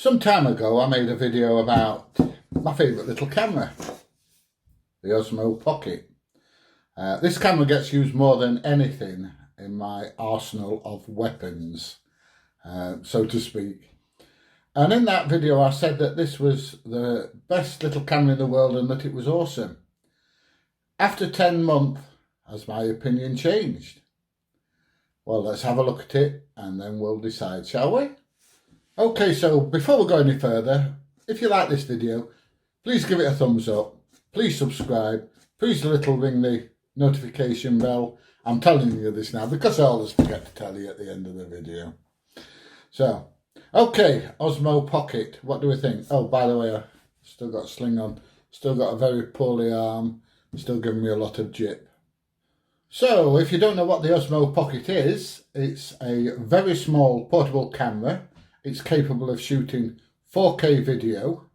Some time ago I made a video about my favourite little camera, the Osmo Pocket. This camera gets used more than anything in my arsenal of weapons, so to speak. And in that video I said that this was the best little camera in the world and that it was awesome. After 10 months, has my opinion changed? Well, let's have a look at it and then we'll decide, shall we? Okay, so before we go any further, if you like this video, please give it a thumbs up, please subscribe, please ring the notification bell. I'm telling you this now because I always forget to tell you at the end of the video. So, okay, Osmo Pocket, what do we think? Oh, by the way, I've still got a sling on, still got a very poorly arm, still giving me a lot of jip. So, if you don't know what the Osmo Pocket is, it's a very small portable camera. It's capable of shooting 4K video.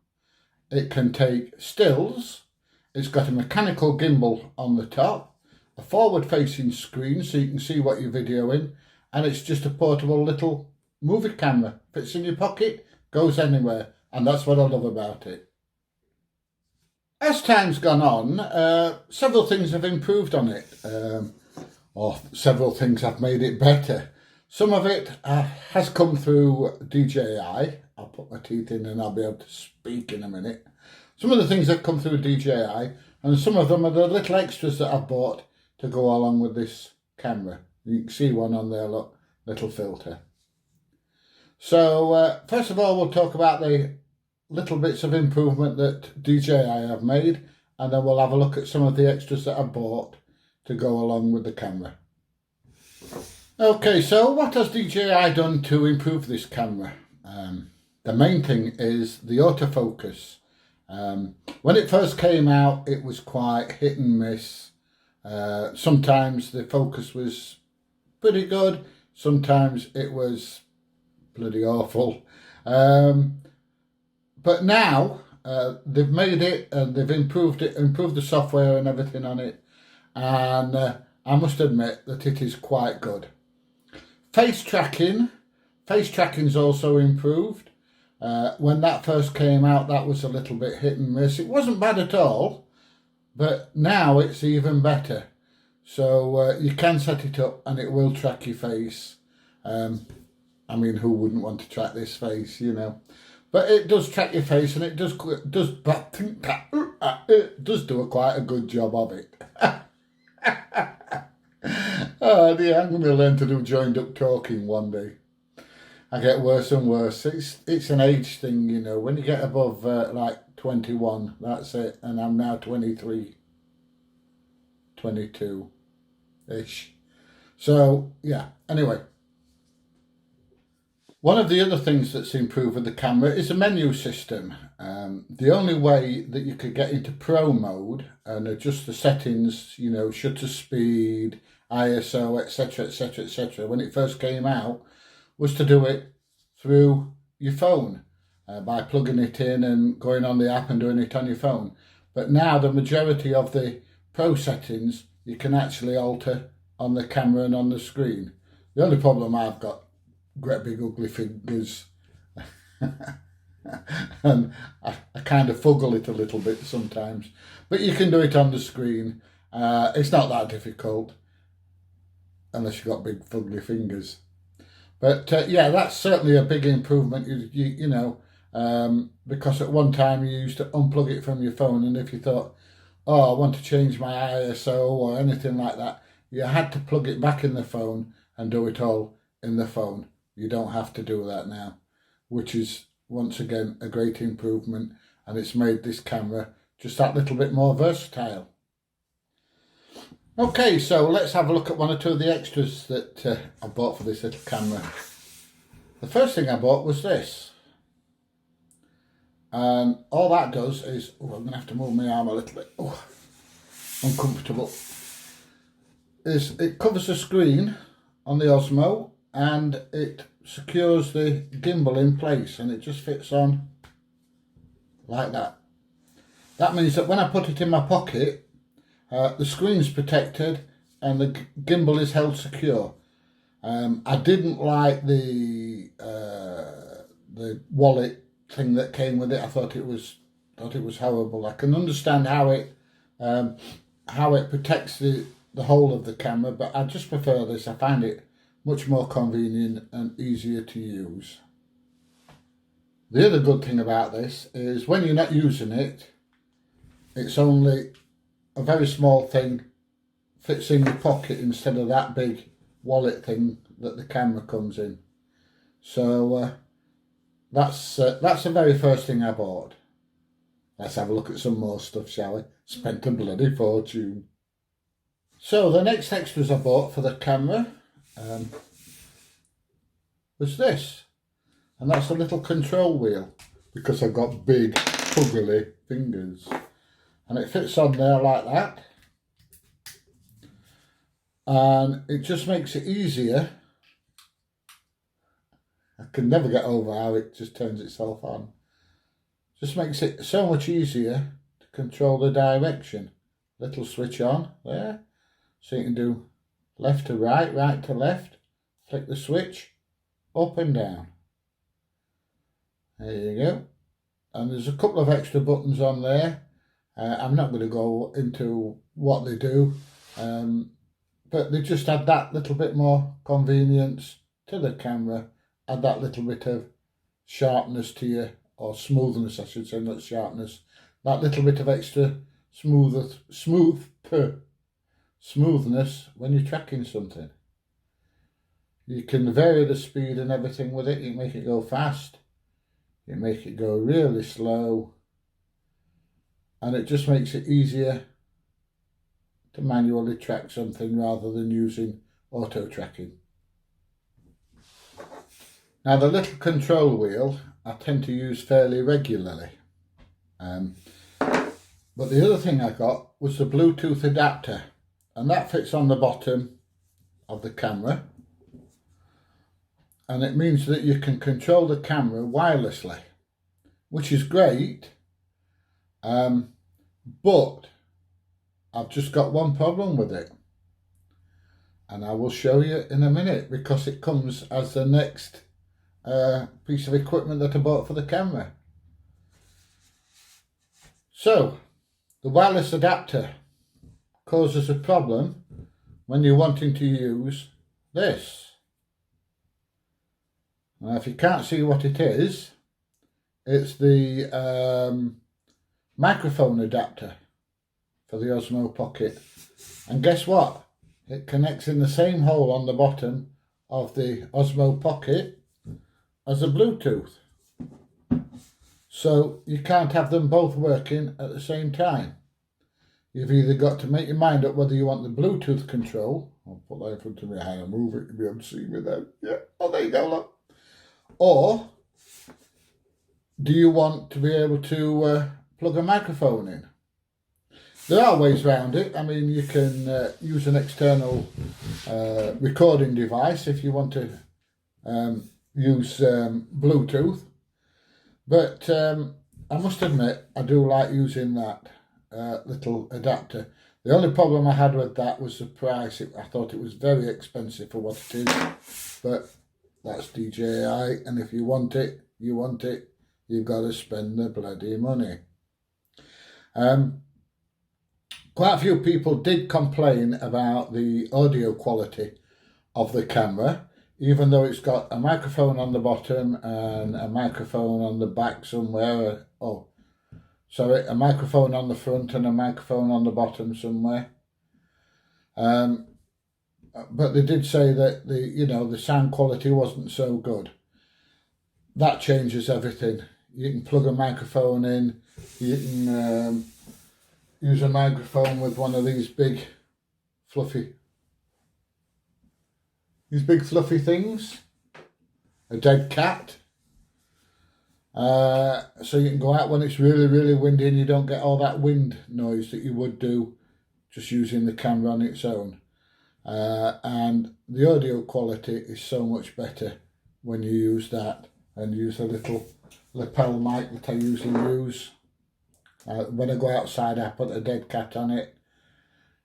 It can take stills. It's got a mechanical gimbal on the top, a forward-facing screen so you can see what you're videoing, and it's just a portable little movie camera. Fits in your pocket, goes anywhere, and that's what I love about it. As time's gone on, several things have improved on it, or several things have made it better. Some of it has come through DJI. I'll put my teeth in and I'll be able to speak in a minute. Some of the things have come through DJI, and some of them are the little extras that I've bought to go along with this camera. You can see one on there, look, little filter. So first of all, we'll talk about the little bits of improvement that DJI have made, and then we'll have a look at some of the extras that I bought to go along with the camera. Okay, so what has DJI done to improve this camera? The main thing is the autofocus. When it first came out, it was quite hit and miss. Sometimes the focus was pretty good, sometimes it was bloody awful. But now they've made it and they've improved it, improved the software and everything on it, and I must admit that it is quite good. Face tracking's also improved. When that first came out, that was a little bit hit and miss. It wasn't bad at all, but now it's even better. So you can set it up and it will track your face. I mean, who wouldn't want to track this face, you know? But it does track your face, and it does do quite a good job of it. Oh dear, I'm going to learn to do joined up talking one day. I get worse and worse. It's an age thing, you know. When you get above like 21, that's it. And I'm now 23, 22-ish. So, yeah, anyway. One of the other things that's improved with the camera is the menu system. The only way that you could get into Pro mode and adjust the settings, you know, shutter speed, ISO, etc, etc, etc, when it first came out, was to do it through your phone, by plugging it in and going on the app and doing it on your phone. But now the majority of the Pro settings you can actually alter on the camera and on the screen. The only problem I've got, great big ugly fingers, and I kind of fuggle it a little bit sometimes, but you can do it on the screen. It's not that difficult unless you've got big fugly fingers. But yeah, that's certainly a big improvement. You know, because at one time you used to unplug it from your phone, and if you thought, oh, I want to change my ISO or anything like that, you had to plug it back in the phone and do it all in the phone. You don't have to do that now, which is once again a great improvement, and it's made this camera just that little bit more versatile. Okay, so let's have a look at one or two of the extras that I bought for this little camera. The first thing I bought was this, and all that does is, oh, I'm going to have to move my arm a little bit, oh, uncomfortable, is it covers the screen on the Osmo and it secures the gimbal in place, and it just fits on like that. That means that when I put it in my pocket, the screen's protected and the gimbal is held secure. I didn't like the wallet thing that came with it. I thought it was horrible. I can understand how it protects the whole of the camera, but I just prefer this. I find it much more convenient and easier to use. The other good thing about this is when you're not using it, it's only a very small thing, fits in your pocket instead of that big wallet thing that the camera comes in. So that's the very first thing I bought. Let's have a look at some more stuff, shall we? Spent a bloody fortune. So the next extras I bought for the camera was this. And that's a little control wheel, because I've got big, puggly fingers. And it fits on there like that. And it just makes it easier. I can never get over how it just turns itself on. Just makes it so much easier to control the direction. Little switch on there. So you can do left to right, right to left. Flick the switch, up and down. There you go. And there's a couple of extra buttons on there. I'm not going to go into what they do. But they just add that little bit more convenience to the camera. Add that little bit of sharpness to you, or smoothness I should say, not sharpness. That little bit of extra smoothness when you're tracking something. You can vary the speed and everything with it. You can make it go fast. You can make it go really slow. And it just makes it easier to manually track something rather than using auto tracking. Now the little control wheel I tend to use fairly regularly. But the other thing I got was the Bluetooth adapter, and that fits on the bottom of the camera, and it means that you can control the camera wirelessly, which is great, but I've just got one problem with it, and I will show you in a minute, because it comes as the next piece of equipment that I bought for the camera. So the wireless adapter causes a problem when you're wanting to use this. Now if you can't see what it is, it's the microphone adapter for the Osmo Pocket. And guess what? It connects in the same hole on the bottom of the Osmo Pocket as a Bluetooth. So you can't have them both working at the same time. You've either got to make your mind up whether you want the Bluetooth control. I'll put that in front of me, I'll move it to be able to see me then. Yeah, oh there you go, look. Or do you want to be able to plug a microphone in? There are ways around it. I mean, you can use an external recording device if you want to use Bluetooth. But I must admit, I do like using that little adapter. The only problem I had with that was the price. I thought it was very expensive for what it is. But that's DJI, and if you want it, you want it. You've got to spend the bloody money. Quite a few people did complain about the audio quality of the camera, even though it's got a microphone on the bottom and a microphone on the back somewhere. Oh, sorry, a microphone on the front and a microphone on the bottom somewhere. But they did say that the sound quality wasn't so good. That changes everything. You can plug a microphone in. You can use a microphone with one of these big fluffy things, a dead cat, so you can go out when it's really, really windy and you don't get all that wind noise that you would do just using the camera on its own. And the audio quality is so much better when you use that, and use a little lapel mic that I usually use. When I go outside, I put a dead cat on it.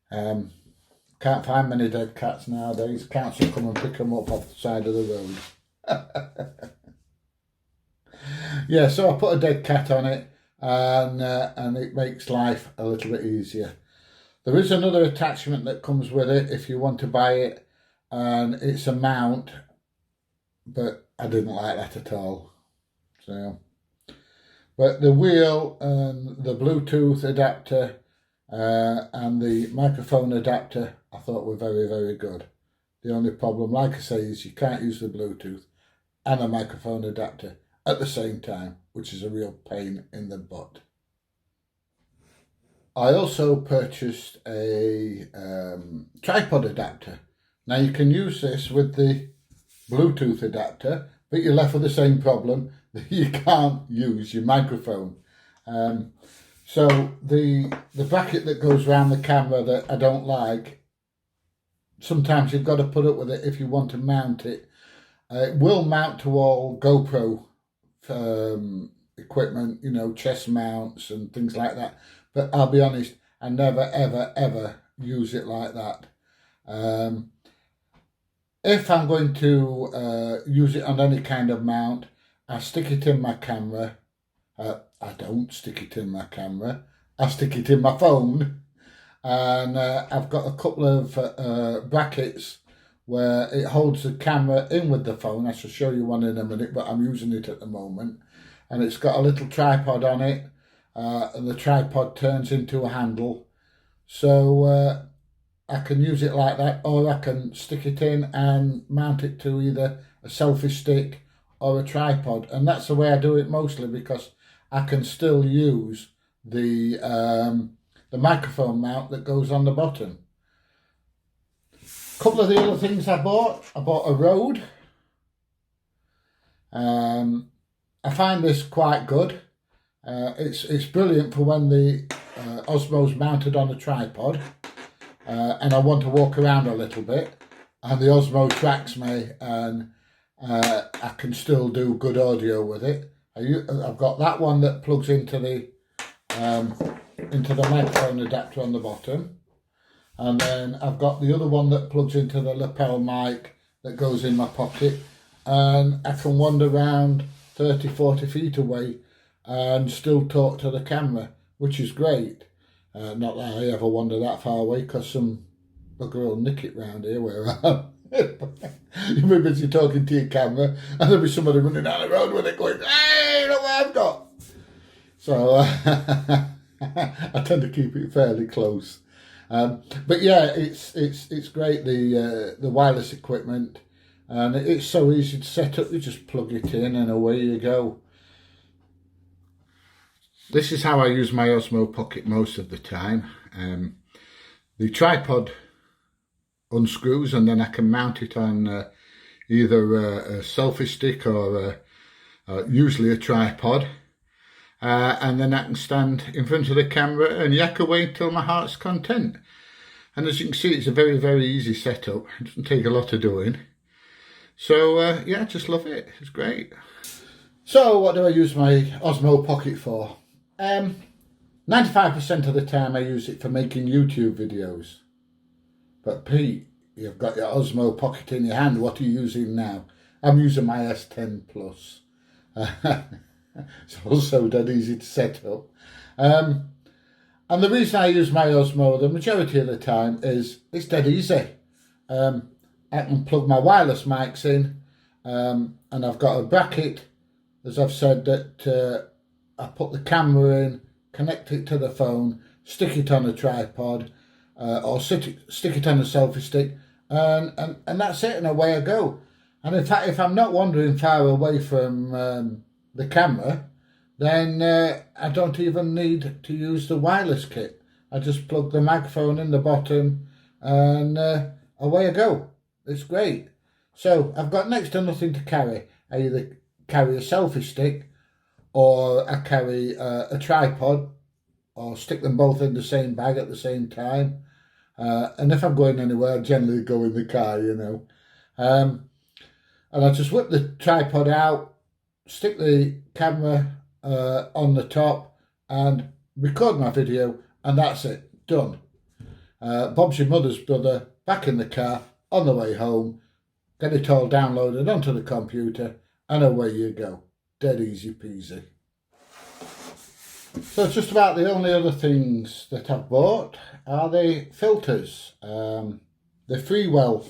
Can't find many dead cats nowadays. Cats will come and pick them up off the side of the road. Yeah, so I put a dead cat on it, and it makes life a little bit easier. There is another attachment that comes with it if you want to buy it, and it's a mount, but I didn't like that at all. So, but the wheel and the Bluetooth adapter and the microphone adapter I thought were very, very good. The only problem, like I say, is you can't use the Bluetooth and a microphone adapter at the same time, which is a real pain in the butt. I also purchased a tripod adapter. Now you can use this with the Bluetooth adapter, but you're left with the same problem that you can't use your microphone. So the bracket that goes around the camera that I don't like, sometimes you've got to put up with it if you want to mount it. It will mount to all GoPro equipment, you know, chest mounts and things like that. But I'll be honest, I never, ever, ever use it like that. If I'm going to use it on any kind of mount, I stick it in my camera. I don't stick it in my camera. I stick it in my phone. And I've got a couple of brackets where it holds the camera in with the phone. I shall show you one in a minute, but I'm using it at the moment. And it's got a little tripod on it. And the tripod turns into a handle. So I can use it like that, or I can stick it in and mount it to either a selfie stick or a tripod. And that's the way I do it mostly, because I can still use the microphone mount that goes on the bottom. A couple of the other things I bought a Rode. I find this quite good. It's brilliant for when the Osmo's mounted on a tripod and I want to walk around a little bit, and the Osmo tracks me, and I can still do good audio with it. I've got that one that plugs into the microphone adapter on the bottom, and then I've got the other one that plugs into the lapel mic that goes in my pocket, and I can wander around 30-40 feet away and still talk to the camera, which is great. Not that I ever wander that far away, because some bugger will nick it round here where I am. You'll be busy talking to your camera and there'll be somebody running down the road with it going, "Hey, look what I've got." So I tend to keep it fairly close. But yeah, it's great, the wireless equipment, and it's so easy to set up. You just plug it in and away you go. This is how I use my Osmo Pocket most of the time. The tripod unscrews, and then I can mount it on either a selfie stick or usually a tripod. And then I can stand in front of the camera and yak away till my heart's content. And as you can see, it's a very, very easy setup. It doesn't take a lot of doing. So yeah, I just love it. It's great. So what do I use my Osmo Pocket for? 95% of the time I use it for making YouTube videos. But Pete, you've got your Osmo Pocket in your hand. What are you using now? I'm using my S10 Plus. It's also dead easy to set up. And the reason I use my Osmo the majority of the time is it's dead easy. I can plug my wireless mics in, and I've got a bracket, as I've said, that I put the camera in, connect it to the phone, stick it on a tripod, or stick it on a selfie stick, and that's it, and away I go. And in fact, if I'm not wandering far away from the camera, then I don't even need to use the wireless kit. I just plug the microphone in the bottom, and away I go. It's great. So I've got next to nothing to carry. I either carry a selfie stick, or I carry a tripod, or stick them both in the same bag at the same time. And if I'm going anywhere, I generally go in the car, you know. And I just whip the tripod out, stick the camera on the top, and record my video, and that's it, done. Bob's your mother's brother, back in the car, on the way home, get it all downloaded onto the computer, and away you go. dead easy peasy. So just about the only other things that I've bought are the filters. The Freewell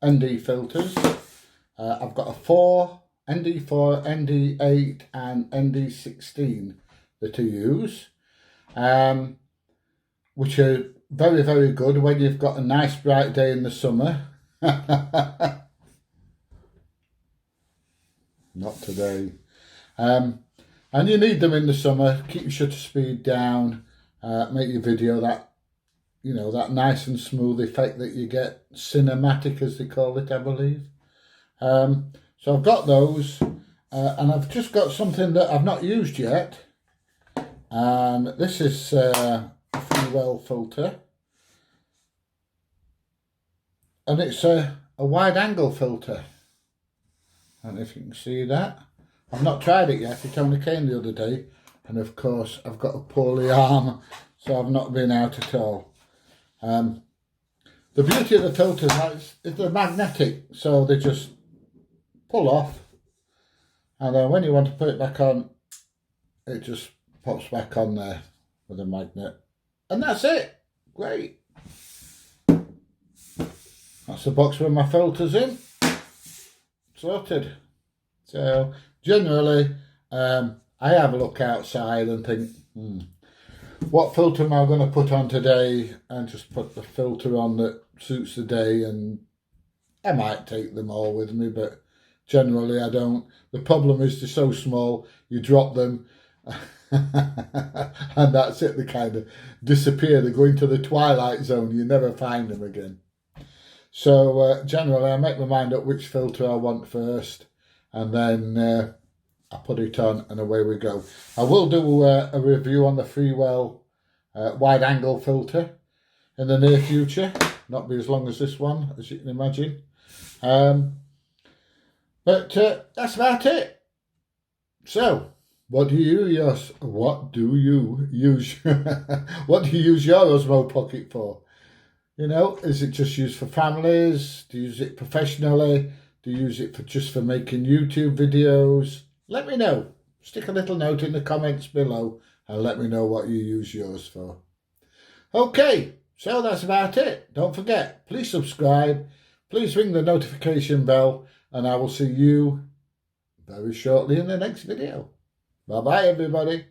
ND filters. I've got a 4, ND4, ND8 and ND16 that I use, which are very, very good when you've got a nice bright day in the summer. Not today. And you need them in the summer. Keep your shutter speed down. Make your video that, you know, that nice and smooth effect that you get. Cinematic, as they call it, I believe. So I've got those. And I've just got something that I've not used yet. And this is a Freewell filter. And it's a wide angle filter. I don't know if you can see that. I've not tried it yet. It only came the other day. And of course, I've got a poorly arm, so I've not been out at all. The beauty of the filters is they're magnetic, so they just pull off. And then when you want to put it back on, it just pops back on there with a magnet. And that's it. Great. That's the box with my filters in. Sorted. So generally, I have a look outside and think, what filter am I going to put on today? And just put the filter on that suits the day. And I might take them all with me, but generally I don't. The problem is they're so small, you drop them and that's it. They kind of disappear. They go into the twilight zone. You never find them again. So generally I make my mind up which filter I want first, and then I put it on and away we go. I will do a review on the Freewell wide angle filter in the near future. Not be as long as this one, as you can imagine. But that's about it. So, what do you use? What do you use? What do you use your Osmo Pocket for? You know, is it just used for families? Do you use it professionally? Do you use it for just for making YouTube videos? Let me know. Stick a little note in the comments below and let me know what you use yours for. Okay, so that's about it. Don't forget, please subscribe. Please ring the notification bell, and I will see you very shortly in the next video. Bye-bye, everybody.